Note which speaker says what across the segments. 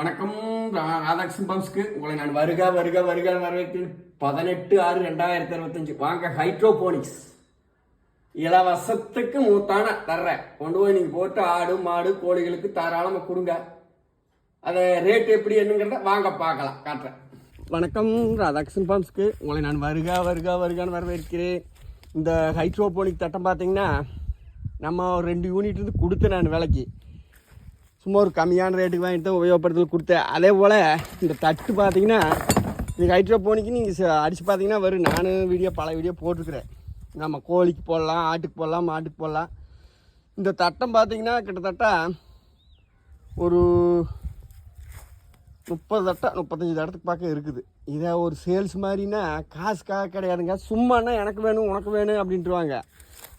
Speaker 1: வணக்கம். ராதாகிருஷ்ணன் பம்ப்ஸ்க்கு உங்களை நான் வருக வரவேற்கிறேன். 18/6/2025 வாங்க. ஹைட்ரோபோனிக்ஸ் இலவசத்துக்கு மூத்தான தர்றேன். கொண்டு போய் நீங்கள் போட்டு ஆடு மாடு கோழிகளுக்கு தாராளமாக கொடுங்க. அதை ரேட் எப்படி என்னங்கிறத வாங்க பார்க்கலாம், காட்டுறேன். வணக்கம். ராதாகிருஷ்ணன் பம்ப்ஸ்க்கு உங்களை நான் வருகான்னு வரவேற்கிறேன். இந்த ஹைட்ரோபோனிக் தட்டம் பார்த்தீங்கன்னா நம்ம 2 யூனிட் இருந்து கொடுத்தேன் நான் விலைக்கு. சும்மா ஒரு கம்மியான ரேட்டுக்கு வாங்கிட்டு தான் உபயோகப்படுத்தல் கொடுத்தேன். அதே போல் இந்த தட்டு பார்த்தீங்கன்னா இது ஹைட்ரோபோனிக்கு நீங்கள் அடித்து பார்த்தீங்கன்னா வரும். நானும் பல வீடியோ போட்டிருக்கிறேன். நம்ம கோழிக்கு போடலாம், ஆட்டுக்கு போடலாம், மாட்டுக்கு போடலாம். இந்த தட்டம் பார்த்தீங்கன்னா கிட்டத்தட்ட ஒரு 30 தட்டம் 35 தட்டத்துக்கு பார்க்க இருக்குது. இதை ஒரு சேல்ஸ் மாதிரின்னா காசுக்காக கிடையாதுங்க. சும்மானா எனக்கு வேணும் உனக்கு வேணும் அப்படின்ட்டுருவாங்க.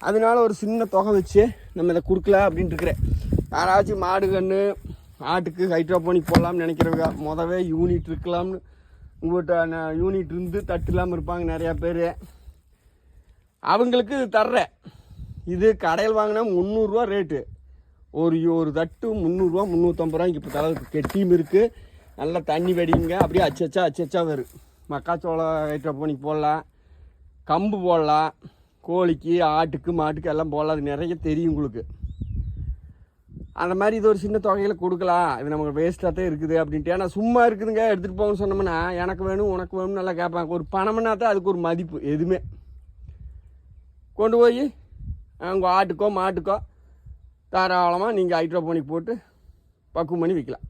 Speaker 1: அதனால ஒரு சின்ன தொகை வச்சு நம்ம இதை கொடுக்கலாம் அப்படின்ட்டு இருக்கிறேன். யாராச்சும் மாடு கன்று ஆட்டுக்கு ஹைட்ரோபோனிக் போடலாம்னு நினைக்கிறவங்க முதவே யூனிட் இருக்கலாம்னு உங்கள்கிட்ட யூனிட் இருந்து தட்டு இல்லாமல் இருப்பாங்க நிறையா பேர். அவங்களுக்கு தர்றேன். இது கடையில் வாங்கினா 300 ரேட்டு. ஒரு தட்டு 300 350 ரூபாய்க்கு இப்போ தளவுக்கு கெட்டியும் இருக்குது. நல்லா தண்ணி வெடிங்க, அப்படியே அச்சச்சா வரும். மக்காச்சோளம் ஹைட்ரோபோனிக் போடலாம், கம்பு போடலாம், கோழிக்கு ஆட்டுக்கு மாட்டுக்கு எல்லாம் போடலாம். அது நிறைய தெரியும் உங்களுக்கு. அந்த மாதிரி இது ஒரு சின்ன தொகையில் கொடுக்கலாம். இது நமக்கு வேஸ்ட்டாக தான் இருக்குது அப்படின்ட்டு. ஏன்னா சும்மா இருக்குதுங்க எடுத்துகிட்டு போகணும்னு சொன்னோம்னா எனக்கு வேணும் உனக்கு வேணும்னு நல்லா கேட்பாங்க. ஒரு பணம்னா தான் அதுக்கு ஒரு மதிப்பு. எதுவுமே கொண்டு போய் உங்கள் ஆட்டுக்கோ மாட்டுக்கோ தாராளமாக நீங்கள் ஹைட்ரோபோனிக் போட்டு பக்குவம் பண்ணி விற்கலாம்.